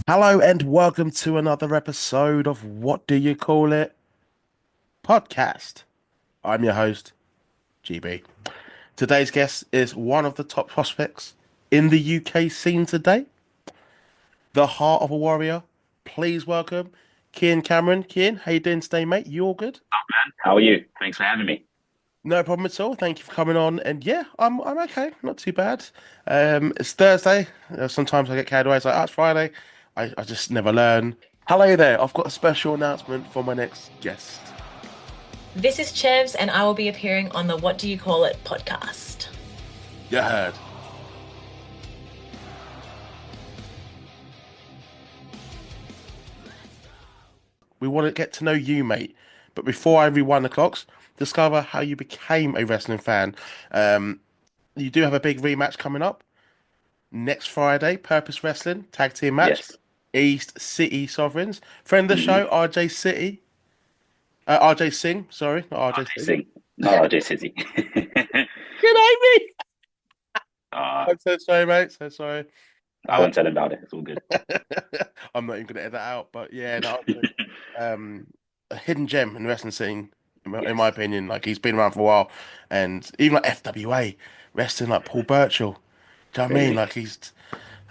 Hello and welcome to another episode of What Do You Call It podcast. I'm your host, GB. Today's guest is one of the top prospects in the UK scene today, the heart of a warrior. Please welcome Kian Cameron. Kian, how you doing today, mate? You all good? How are you? Thanks for having me. No problem at all. Thank you for coming on. And yeah, I'm okay. Not too bad. It's Thursday. Sometimes I get carried away. It's like, oh, it's Friday. I just never learn. Hello there. I've got a special announcement for my next guest. This is Chevs, and I will be appearing on the What Do You Call It podcast. You heard. We want to get to know you, mate. But before I rewind the clocks, discover how you became a wrestling fan. Um, you do have a big rematch coming up next Friday. Purpose Wrestling tag team match. Yes. East City Sovereigns. Friend of the Mm-hmm. show, RJ City. RJ Singh. Sorry, not RJ RJ City. Singh, not RJ City. Good me. uh, I'm so sorry, mate. So sorry. I Uh, won't tell him about it. It's all good. I'm not even going to edit that out. But yeah, no, um, a hidden gem in the wrestling scene, in my Yes. opinion. Like he's been around for a while, and even like FWA wrestling like Paul Burchill. Do you know what I mean? Really. Like he's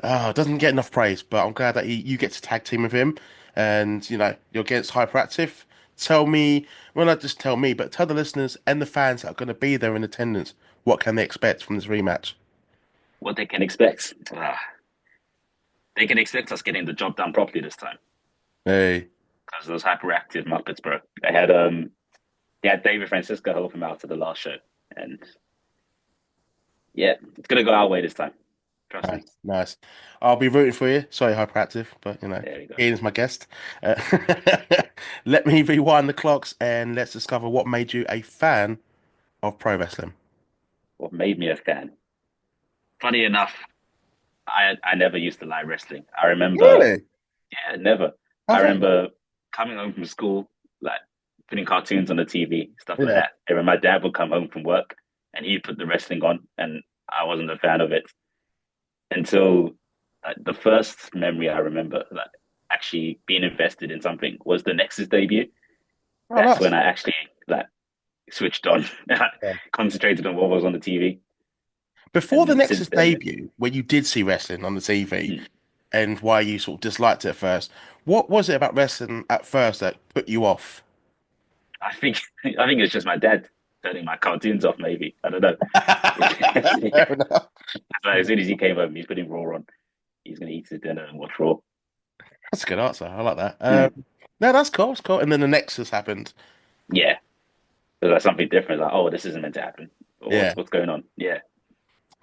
doesn't get enough praise, but I'm glad that you get to tag team with him, and you're against Hyperactive. Tell me, well, not just tell me, but tell the listeners and the fans that are going to be there in attendance. What can they expect from this rematch? What they can expect? They can expect us getting the job done properly this time Hey, because those hyperactive Muppets, bro. They had David Francisco help him out to the last show, and yeah, it's gonna go our way this time. Trust nice, me. nice. I'll be rooting for you. Sorry, Hyperactive, but There we go. Ian's my guest. Uh, let me rewind the clocks and let's discover what made you a fan of pro wrestling. What made me a fan? Funny enough, I never used to like wrestling. I remember. Really? Yeah, never. I How's that? remember coming home from school, like putting cartoons on the TV, stuff like Yeah. that. And when my dad would come home from work and he'd put the wrestling on, and I wasn't a fan of it until the first memory I remember, like actually being invested in something was the Nexus debut. Oh, That's nice. when I actually like switched on, Yeah. concentrated on what was on the TV, Before and the then since Nexus then, debut, when you did see wrestling on the TV mm, and why you sort of disliked it at first, what was it about wrestling at first that put you off? I think I think it's just my dad turning my cartoons off. Maybe I don't know. Fair enough. So as soon as he came home, he's putting Raw on. He's going to eat his dinner and watch Raw. That's a good answer. I like that. Mm. No, that's cool. It's cool. And then the Nexus happened. Yeah, so that's something different. Like, oh, this isn't meant to happen. Or Yeah, what's going on? Yeah,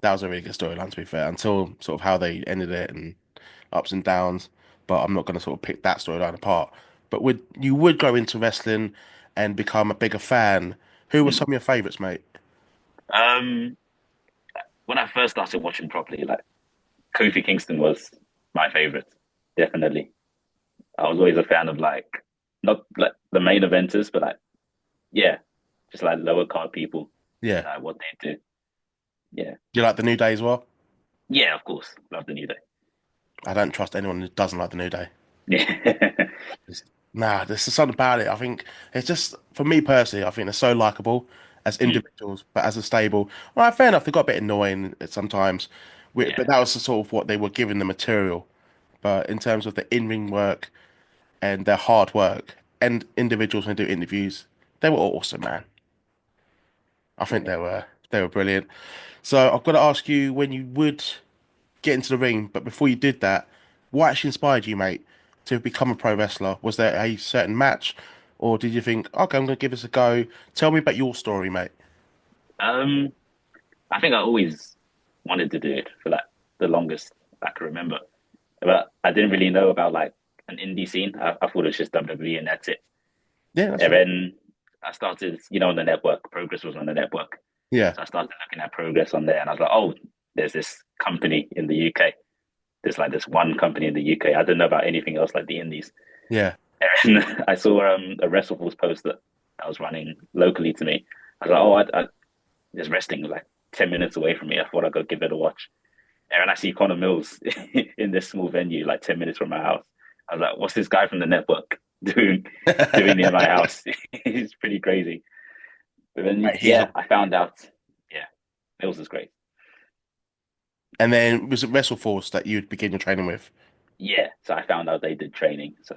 that was a really good storyline, to be fair, until sort of how they ended it and ups and downs. But I'm not going to sort of pick that storyline apart. But would you would go into wrestling and become a bigger fan? Who were mm. some of your favorites, mate? Um, when I first started watching properly, like Kofi Kingston was my favorite. Definitely, I was always a fan of like not like the main eventers, but like yeah, just like lower card people, Yeah. what they do. Yeah, Do you like the New Day as well? yeah, of course, love the New Day. I don't trust anyone who doesn't like the New Day. Yeah, It's, nah, there's just something about it. I think it's just for me personally. I think they're so likable as Mm, individuals, but as a stable, well, fair enough. They got a bit annoying at sometimes, yeah, but that was the sort of what they were given the material. But in terms of the in-ring work and their hard work and individuals when they do interviews, they were awesome, man. I think yeah. they were brilliant. So I've got to ask you when you would get into the ring, but before you did that, what actually inspired you, mate, to become a pro wrestler? Was there a certain match, or did you think, okay, I'm going to give this a go? Tell me about your story, mate. Um, I think I always wanted to do it for like the longest I can remember. But I didn't really know about like an indie scene. I thought it was just WWE and that's it. Yeah, that's And fair. then I started, on the network. Progress was on the network. Yeah, So I started looking at Progress on there and I was like, oh, there's this company in the UK. There's like this one company in the UK. I didn't know about anything else like the indies. yeah. And I saw a WrestleForce post that I was running locally to me. I was like, oh, there's wrestling like 10 minutes away from me. I thought I'd go give it a watch. And I see Connor Mills in this small venue, like 10 minutes from my house. I was like, "What's this guy from the network doing near my house?" He's pretty crazy. But then, Right, he's yeah, I found out. Yeah, Mills is great. and then was it WrestleForce that you'd begin your training with? Yeah, so I found out they did training, so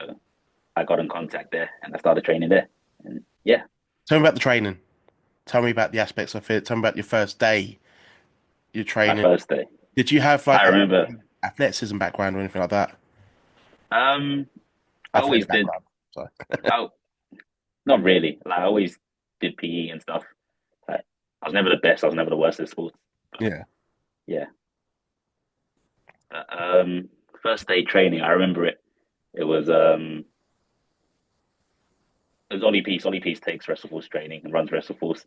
I got in contact there, and I started training there. And yeah, Tell me about the training. Tell me about the aspects of it. Tell me about your first day, your my training. first day, Did you have I like a remember. athleticism background or anything like that? Um, I always Athletic did. background. Sorry. Oh, not really. Like I always did PE and stuff. Like, I was never the best. I was never the worst at sports. But Yeah. yeah. But, first day training, I remember it. It was um, it was Ollie Peace. Ollie Peace takes WrestleForce training and runs WrestleForce.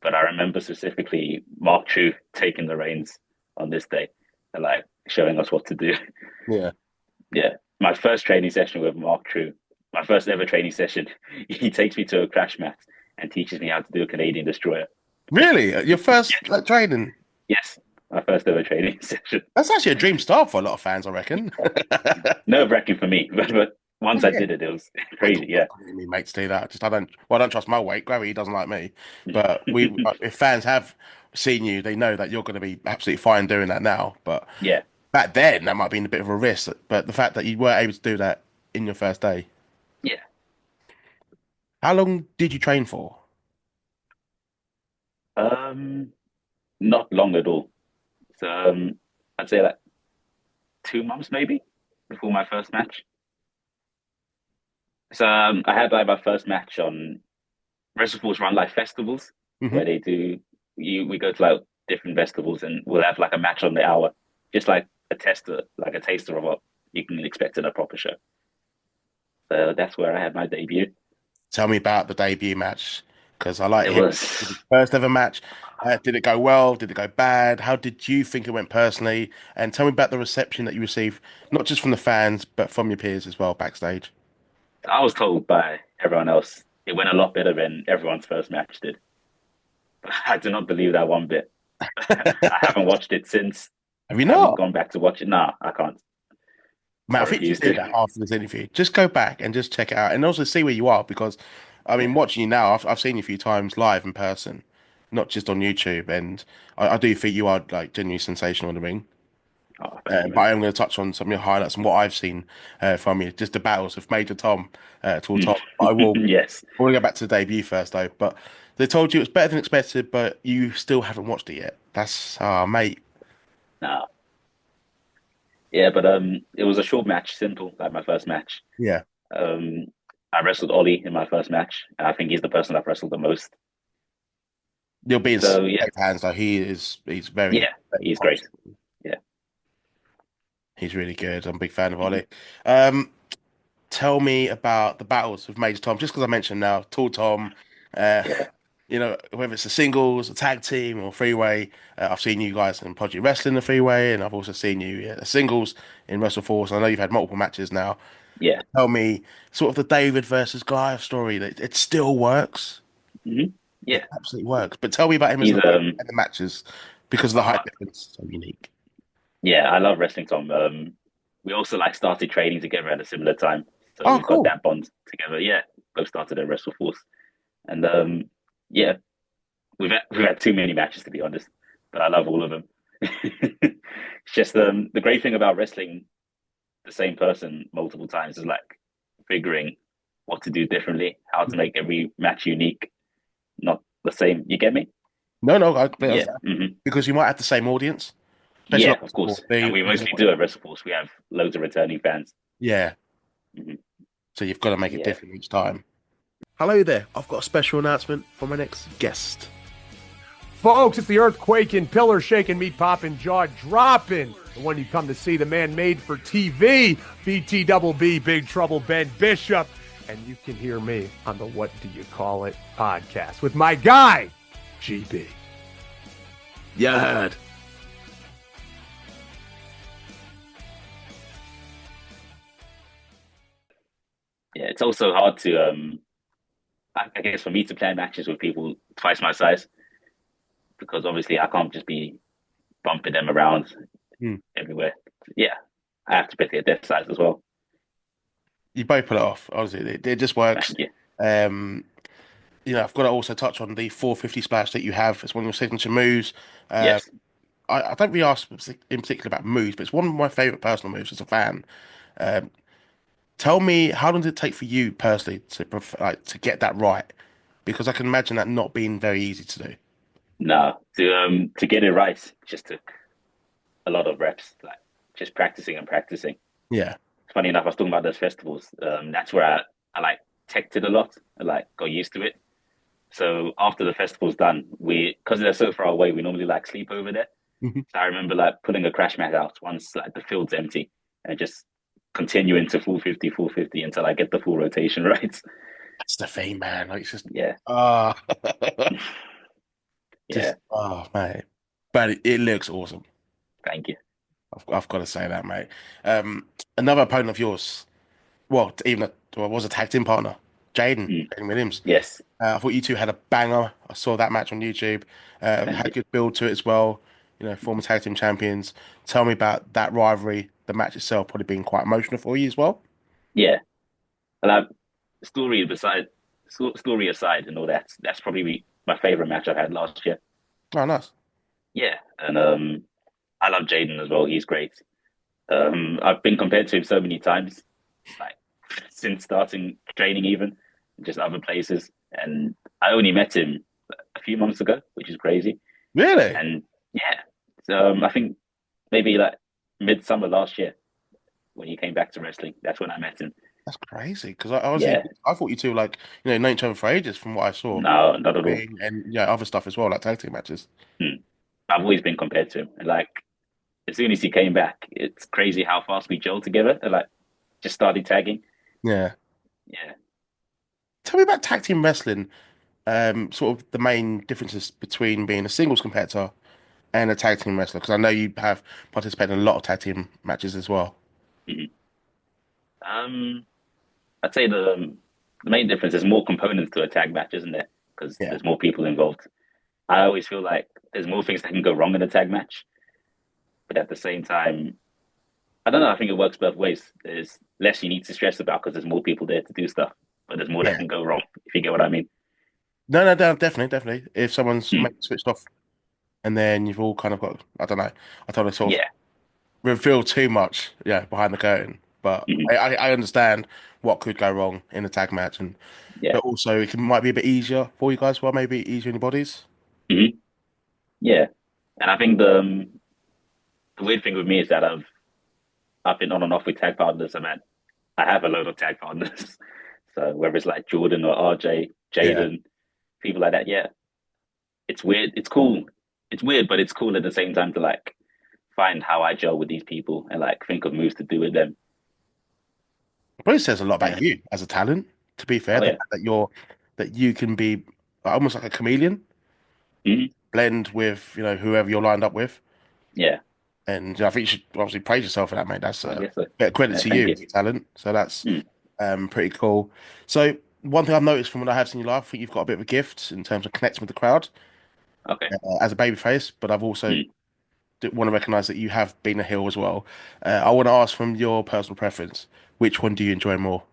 But I remember specifically Mark True taking the reins on this day and like showing us what to do. Yeah. Yeah, my first training session with Mark True, my first ever training session. He takes me to a crash mat and teaches me how to do a Canadian destroyer. Really? Your first Yes, like training? yes, my first ever training session. That's actually a dream start for a lot of fans, I reckon. Nerve wracking for me, but once I Yeah. did it, it was I've crazy. Yeah, got me mates do that. Just I don't. Well, I don't trust my weight. Gravity doesn't like me. But we, if fans have seen you, they know that you're going to be absolutely fine doing that now. But yeah. back then, that might have been a bit of a risk. But the fact that you were able to do that in your first day, Yeah. how long did you train for? Um, Not long at all. So I'd say like 2 months maybe before my first match. So I had like my first match on WrestleForce run like festivals Hmm. where they do we go to like different festivals and we'll have like a match on the hour, just like a tester, like a taster of what you can expect in a proper show. So that's where I had my debut. Tell me about the debut match because I like It hearing was the first ever match. Did it go well? Did it go bad? How did you think it went personally? And tell me about the reception that you received, not just from the fans, but from your peers as well backstage. I was told by everyone else it went a lot better than everyone's first match did. But I do not believe that one bit. I haven't watched it since. Have you I haven't not? gone back to watch it. Nah, I can't. Matt, I I think you refuse do to. that after this interview. Just go back and just check it out and also see where you are because, I mean, Yeah. watching you now, I've seen you a few times live in person, not just on YouTube. And I do think you are like genuinely sensational in the ring. Oh, thank you, But man. I am going to touch on some of your highlights and what I've seen from you, just the battles of Major Tom, Tall Mm. Tom. But Yes. I want to go back to the debut first, though. But they told you it was better than expected, but you still haven't watched it yet. That's, mate. Nah. Yeah, but it was a short match, simple, like my first match. Yeah. Um, I wrestled Ollie in my first match, and I think he's the person I've wrestled the most. You'll be in So yeah, safe hands, though. He's very, yeah, very he's great. polished. Yeah. He's really good. I'm a big fan of Mhm. Ollie. Um, Tell me about the battles with Major Tom, just because I mentioned now, Tall Tom, uh, Yeah. whether it's a singles, a tag team, or freeway. I've seen you guys in Project Wrestling, the freeway, and I've also seen you singles in WrestleForce. I know you've had multiple matches now. Yeah. Tell me sort of the David versus Goliath story. That it still works. Hmm. It Yeah. absolutely works. But tell me about him as He's a man and the matches because of the height uh, difference. So unique. yeah, I love wrestling Tom. We also like started training together at a similar time. So Oh, we've got cool. that bond together. Yeah. Both started at WrestleForce. And yeah, we've had too many matches to be honest, but I love all of them. It's just the great thing about wrestling the same person multiple times is like figuring what to do differently, how to make every match unique, not the same. You get me? No, no, I completely Yeah. understand. Hmm. Because you might have the same audience, especially Yeah, on of sport. course. And we mostly do at WrestleForce. We have loads of returning fans. Yeah. Hmm. So you've got to make it Yeah. different each time. Hello there. I've got a special announcement for my next guest. Folks, it's the earthquake and pillar shaking, meat popping, jaw dropping. The one you come to see, the man made for TV, BT Double B, Big Trouble Ben Bishop. And you can hear me on the What Do You Call It podcast with my guy, GB. You heard. Yeah. It's also hard to I guess for me to plan matches with people twice my size because obviously I can't just be bumping them around. Hmm. everywhere. Yeah, I have to pick the death sides as well. You both pull it off. Honestly, it just works. Thank you. Um, I've got to also touch on the 450 splash that you have. It's one of your signature moves. Uh, Yes. I don't really ask in particular about moves, but it's one of my favorite personal moves as a fan. Um, Tell me, how long did it take for you personally to to get that right? Because I can imagine that not being very easy to do. No, to get it right just took a lot of reps, like just practicing and practicing. Yeah. Funny enough, I was talking about those festivals. That's where I like teched it a lot. I like got used to it. So after the festival's done, we because they're so far away, we normally like sleep over there. Mhm. So I remember like pulling a crash mat out once like the field's empty and just continuing to full 50, full 50 until I get the full rotation right. That's the thing, man. Like it's just Yeah, ah, yeah. man. But it looks awesome. Thank you. I've got to say that, mate. Another opponent of yours, well, even was a tag team partner, Mm, Jaden Williams. yes, I thought you two had a banger. I saw that match on YouTube. thank Had you. good build to it as well. Former tag team champions. Tell me about that rivalry. The match itself probably being quite emotional for you as well. Yeah, and story beside story aside and all that, that's probably my favorite match I've had last year. Oh, nice. Yeah, and I love Jaden as well. He's great. I've been compared to him so many times, like since starting training, even just other places. And I only met him a few months ago, which is crazy. Really? And yeah, so, I think maybe like midsummer last year when he came back to wrestling, that's when I met him. That's crazy. Because I honestly, Yeah, I thought you two like known each other for ages from what I saw, no, not at all. and yeah, other stuff as well, like tag team matches. Hmm. I've always been compared to him, and like as soon as he came back, it's crazy how fast we gelled together. And like just started tagging. Yeah. Yeah. Tell me about tag team wrestling. Sort of the main differences between being a singles competitor and a tag team wrestler, because I know you have participated in a lot of tag team matches as well. Mhm. Um, I'd say the main difference is more components to a tag match, isn't there? Because Yeah. there's more people involved. I always feel like there's more things that can go wrong in a tag match, but at the same time, I don't know. I think it works both ways. There's less you need to stress about because there's more people there to do stuff, but there's more that Yeah. can go wrong if you get what I mean. No, no, no, definitely, definitely. If someone's Hmm. maybe switched off and then you've all kind of got, I don't know, I don't want to sort of Yeah. reveal too much, yeah, behind the curtain. But Hmm. I understand what could go wrong in a tag match, and Yeah. but also might be a bit easier for you guys, well, maybe easier in your bodies. Hmm. Yeah. And I think the weird thing with me is that I've been on and off with tag partners. I have a load of tag partners. So whether it's like Jordan or RJ, Yeah. Jaden, people like that, yeah, it's weird. It's cool. It's weird, but it's cool at the same time to like find how I gel with these people and like think of moves to do with them. But it says a lot about Yeah. you as a talent, to be fair, Oh the yeah. fact that you can be almost like a chameleon, Hmm. blend with, whoever you're lined up with. Yeah. And I think you should obviously praise yourself for that, mate. That's I a guess so. bit of credit to Thank you, you. your talent. So that's Mm. pretty cool. So one thing I've noticed from what I have seen you live, I think you've got a bit of a gift in terms of connecting with the crowd Okay. as a babyface, but I've also Mm. want to recognize that you have been a heel as well. I want to ask from your personal preference, which one do you enjoy more?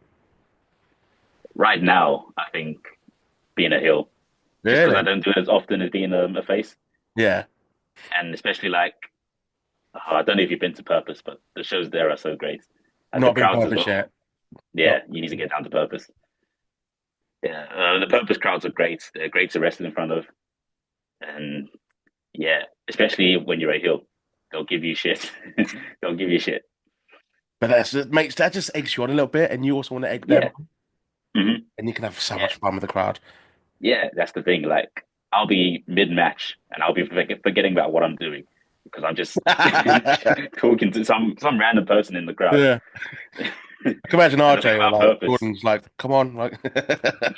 Right now, I think being a heel, just because I Really? don't do it as often as being a face, Yeah. and especially like I don't know if you've been to Purpose, but the shows there are so great, and the Not been crowds as purpose well. yet. Yeah, Not. you need to get down to Purpose. Yeah, the Purpose crowds are great. They're great to wrestle in front of, and yeah, especially when you're a heel, they'll give you shit. They'll give you shit. But that just eggs you on a little bit, and you also want to egg them, Yeah. Hmm. and you can have so Yeah. much fun with the crowd. Yeah, that's the thing. Like, I'll be mid-match and I'll be forgetting about what I'm doing because I'm just talking to some random person in the crowd, Yeah. I can imagine and the thing RJ or about like purpose, Gordon's like, come on, like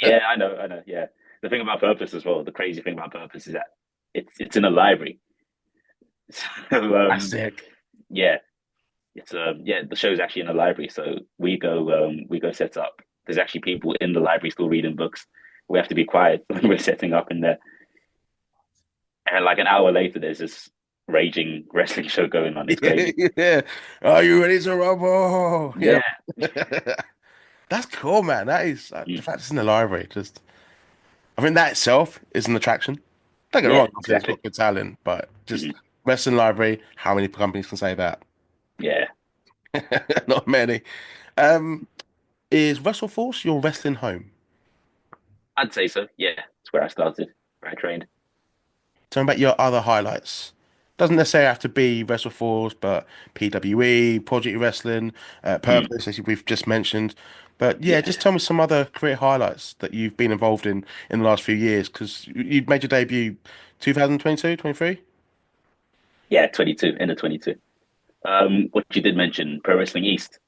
yeah, I know, yeah. The thing about purpose as well, the crazy thing about purpose is that it's in a library. So that's sick. yeah, yeah, the show's actually in a library. So we go set up. There's actually people in the library still reading books. We have to be quiet when we're setting up in there. And like an hour later, there's this raging wrestling show going on. It's crazy. Yeah. Are you ready to rumble? Yeah. Yeah. That's cool, man. That is the Mm. fact it's in the library. Just, I think that itself is an attraction. Don't get me Yeah, wrong, obviously it's exactly. got good talent, but just Hmm. wrestling library, how many companies can say that? Yeah, Not many. Um, is WrestleForce your wrestling home? I'd say so. Yeah, it's where I started, where I trained. Tell me about your other highlights. Doesn't necessarily have to be WrestleForce, but PWE, Project Wrestling, Mm. Purpose, as we've just mentioned. But yeah, Yeah, just tell me some other career highlights that you've been involved in the last few years, because you made your debut 2022, 23? yeah, 22, end of 22. What you did mention, Pro Wrestling East,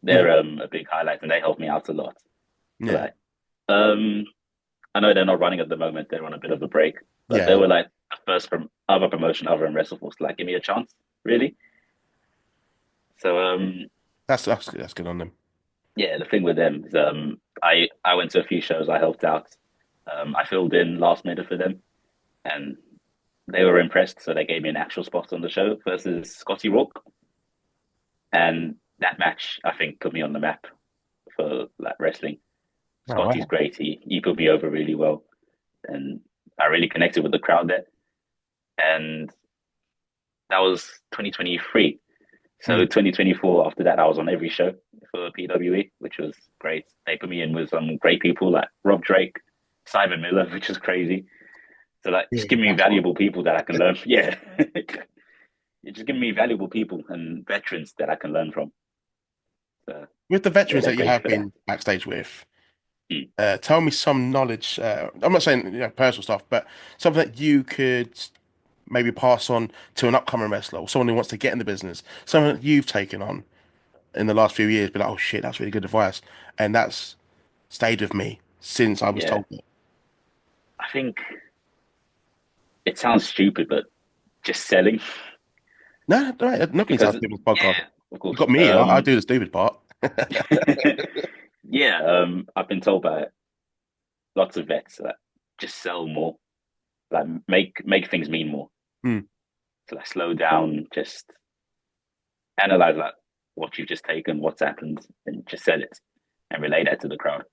Hmm. they're a big highlight and they helped me out a lot. Yeah, Like, um, I know they're not running at the moment; they're on a bit of a break, but they yeah, were like the first from other promotion other than WrestleForce to like give me a chance, really. So that's good on them. yeah, the thing with them is I went to a few shows, I helped out, I filled in last minute for them, and they were impressed, so they gave me an actual spot on the show versus Scotty Rourke, and that match I think put me on the map for like wrestling. Oh Scotty's wow. great. He put me over really well, and I really connected with the crowd there. And that was 2023. Hmm. So 2024, after that, I was on every show for PWE, which was great. They put me in with some great people like Rob Drake, Simon Miller, which was crazy. So like, Yeah, just give me that's fun. valuable people that I can learn. Yeah, you just give me valuable people and veterans that I can learn from. So With the yeah, veterans they're that you great have for that. been backstage with, Mm. tell me some knowledge. I'm not saying personal stuff, but something that you could maybe pass on to an upcoming wrestler or someone who wants to get in the business. Something that you've taken on in the last few years, be like, oh shit, that's really good advice, and that's stayed with me since I was Yeah, told it. I think it sounds stupid, but just selling No, no, nothing sounds because stupid on this podcast. yeah, of You course. got me. I do the stupid part. Yeah, I've been told by lots of vets that just sell more, like make things mean more. Hmm. So like slow down, just analyze like what you've just taken, what's happened, and just sell it and relay that to the crowd.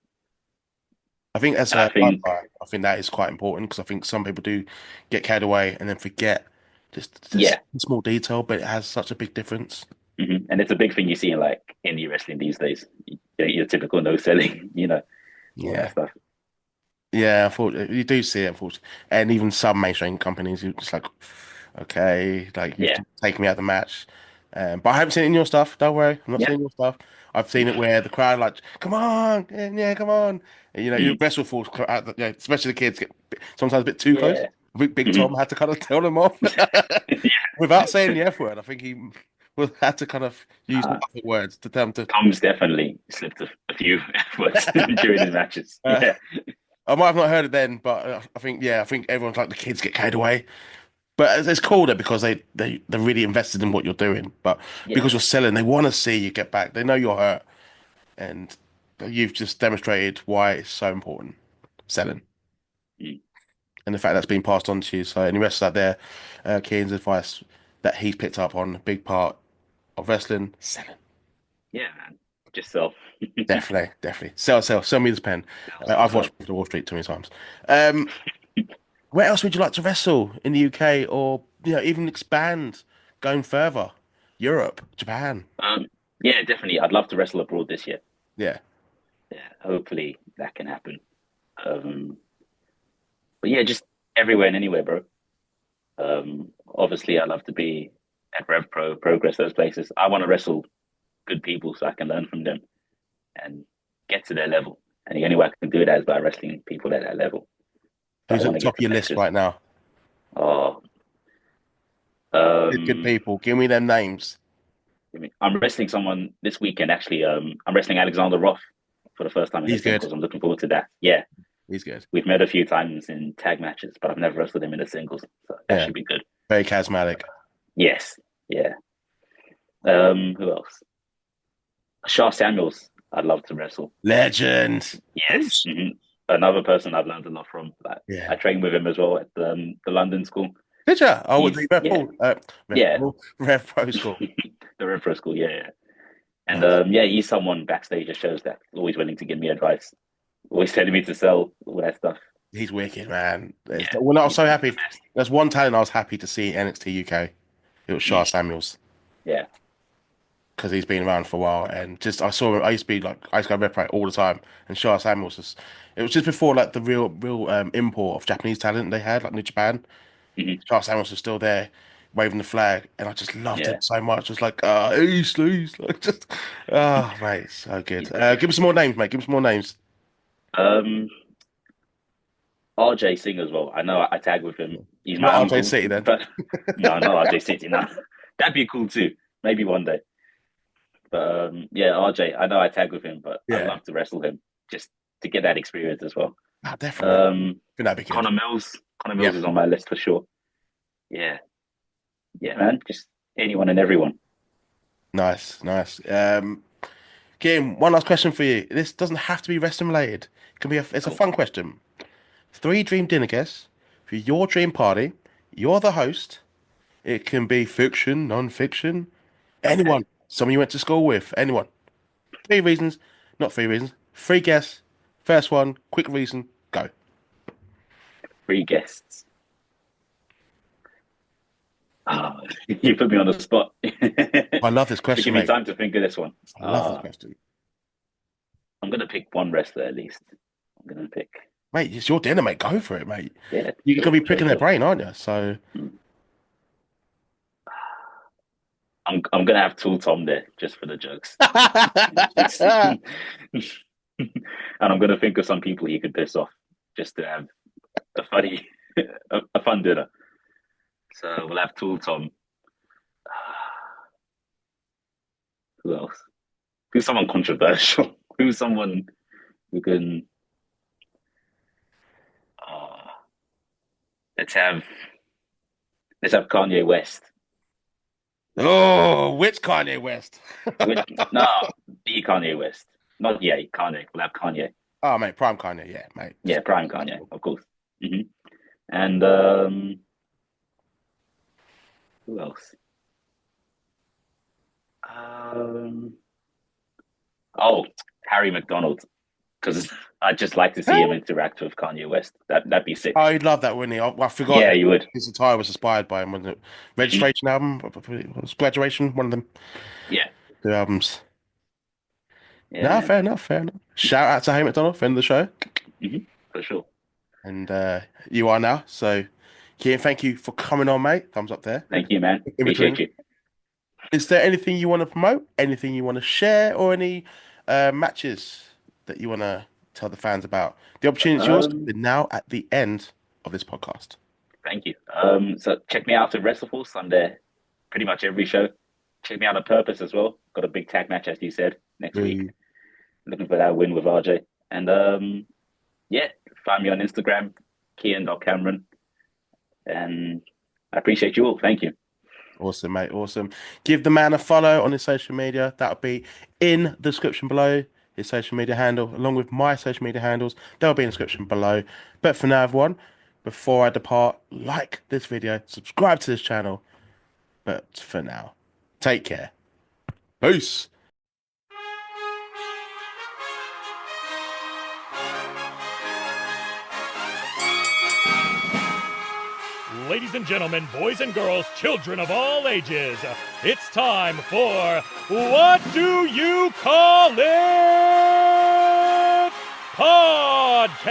I think as And I a live think, guy, I think that is quite important because I think some people do get carried away and then forget just this yeah, small detail, but it has such a big difference. and it's a big thing you see in like indie wrestling these days. Your typical no selling, all that Yeah. stuff. Yeah, unfortunately, you do see it, unfortunately. And even some mainstream companies, you're just like, okay, like you've Yeah, taken me out of the match. But I haven't seen it in your stuff. Don't worry, I'm not yeah, seeing your stuff. I've seen it where the crowd like, come on, yeah, yeah, come on. And, you mm, wrestle force, especially the kids get sometimes a bit too close. yeah, I think Big mhm. Tom had to kind of tell them off Yeah. without saying the F word. I think he had to kind of use Uh, other words to tell them to. Tom's definitely slipped a few efforts during his matches. Uh, Yeah, I might have not heard it then, but I think yeah, I think everyone's like the kids get carried away. But it's cool though because they're really invested in what you're doing. But yeah, because you're selling, they want to see you get back. They know you're hurt, and you've just demonstrated why it's so important selling, mm, and the fact that's been passed on to you. So any rest out there, Kian's advice that he's picked up on a big part of wrestling, selling. yeah, man. Just sell, Definitely, definitely. Sell me this pen. sell, sell, I've watched sell. Wall Street too many times. Um, where else would you like to wrestle in the UK or even expand going further? Europe, Japan. Yeah, definitely. I'd love to wrestle abroad this year. Yeah. Yeah, hopefully that can happen. Um, but yeah, just everywhere and anywhere, bro. Obviously, I love to be at Rev Pro, Progress, those places. I want to wrestle good people so I can learn from them and get to their level. And the only way I can do that is by wrestling people at that level. So I Who's at want the to top get of to your list Nexus. right now? Oh, Good um, people. Give me them names. I'm wrestling someone this weekend. Actually, I'm wrestling Alexander Roth for the first time in the He's good. singles. I'm looking forward to that. Yeah, He's good. we've met a few times in tag matches, but I've never wrestled him in the singles. So that Yeah. should be good. Very charismatic. Yes. Yeah. Who else? Shah Samuels. I'd love to wrestle. Legend. Yes. Who's- Another person I've learned a lot from. Like, I Yeah. trained with him as well at the London school. Did you? Oh, with He's the Red yeah, Bull, yeah, Red Pro School. the Red Pro School, yeah. And Nice. yeah, he's someone backstage that shows that always willing to give me advice, always telling me to sell all that stuff. He's wicked, man. Yeah, Well, I was he's so the happy. best. There's one talent I was happy to see in NXT UK. It was Shah Mm, Samuels yeah, because he's been around for a while, and just I saw him. I used to be like I used to go Red Pro all the time, and Shah Samuels was. It was just before like the real import of Japanese talent they had, like New Japan. hmm Shah Samuels was still there, waving the flag, and I just loved yeah, him so much. Just like East, like just mate, so good. he's the best. Give me some more names, mate. Give me some more names. Um, RJ Singh as well. I know I tag with him. He's my Not RJ uncle, City then. but no, not RJ City. No, that'd be cool too. Maybe one day. But yeah, RJ. I know I tag with him, but I'd Yeah, love to wrestle him just to get that experience as well. definitely. I Um, think that'd be good. Connor Mills. Connor Mills Yep. is on my list for sure. Yeah, yeah, man. Just anyone and everyone. Nice, nice. Kim, one last question for you. This doesn't have to be wrestling related. It can be it's a Cool. fun question. Three dream dinner guests for your dream party. You're the host. It can be fiction, non-fiction, Okay. anyone. Someone you went to school with, anyone. Three reasons, not three reasons. Three guests. First one, quick reason, go. Three guests. Ah, you put me on the spot. I love this To question, give me mate. time to think of this one. I love this question. I'm gonna pick one wrestler at least. I'm gonna pick. Mate, it's your dinner, mate. Go for it, mate. Yeah, You're sure, gonna be sure, picking their sure. brain, aren't you? So Mm. I'm gonna have Tool Tom there just for the jokes. And I'm gonna think of some people he could piss off just to have a funny, a fun dinner. So we'll have Tool Tom. Who else? Who's someone controversial? Who's someone who can? Uh, let's have let's have Kanye West. Oh, which Kanye West? No, the Kanye West. Not Kanye. We'll have Kanye. Oh, mate, prime Kanye, yeah, mate. Yeah, Prime Kanye, of course. hmm And who else? Um, oh, Harry McDonald, because I'd just like to see him interact with Kanye West. That'd be sick. Oh, he'd love that, wouldn't he? I forgot Yeah, you would. his attire was inspired by him, wasn't it? Mhm. Registration album, it was Graduation, one of them Yeah, two albums. yeah, No, man. fair enough, fair enough. Shout out to Hey McDonald, friend of the show. hmm For sure. And you are now. So, Kian, thank you for coming on, mate. Thumbs up there. Thank you, man. In Appreciate between. you. Is there anything you want to promote? Anything you want to share? Or any matches that you want to tell the fans about? The opportunity is yours now at the end of this podcast. Thank you. So check me out at WrestleForce on there. Pretty much every show. Check me out at Purpose as well. Got a big tag match, as you said, next week. Looking for that win with RJ. And yeah, find me on Instagram, Kian.Cameron. And I appreciate you all. Thank you. Awesome, mate. Awesome. Give the man a follow on his social media. That'll be in the description below. His social media handle, along with my social media handles, they'll be in the description below. But for now, everyone, before I depart, like this video, subscribe to this channel. But for now, take care. Peace. Ladies and gentlemen, boys and girls, children of all ages, it's time for What Do You Call It? Podcast.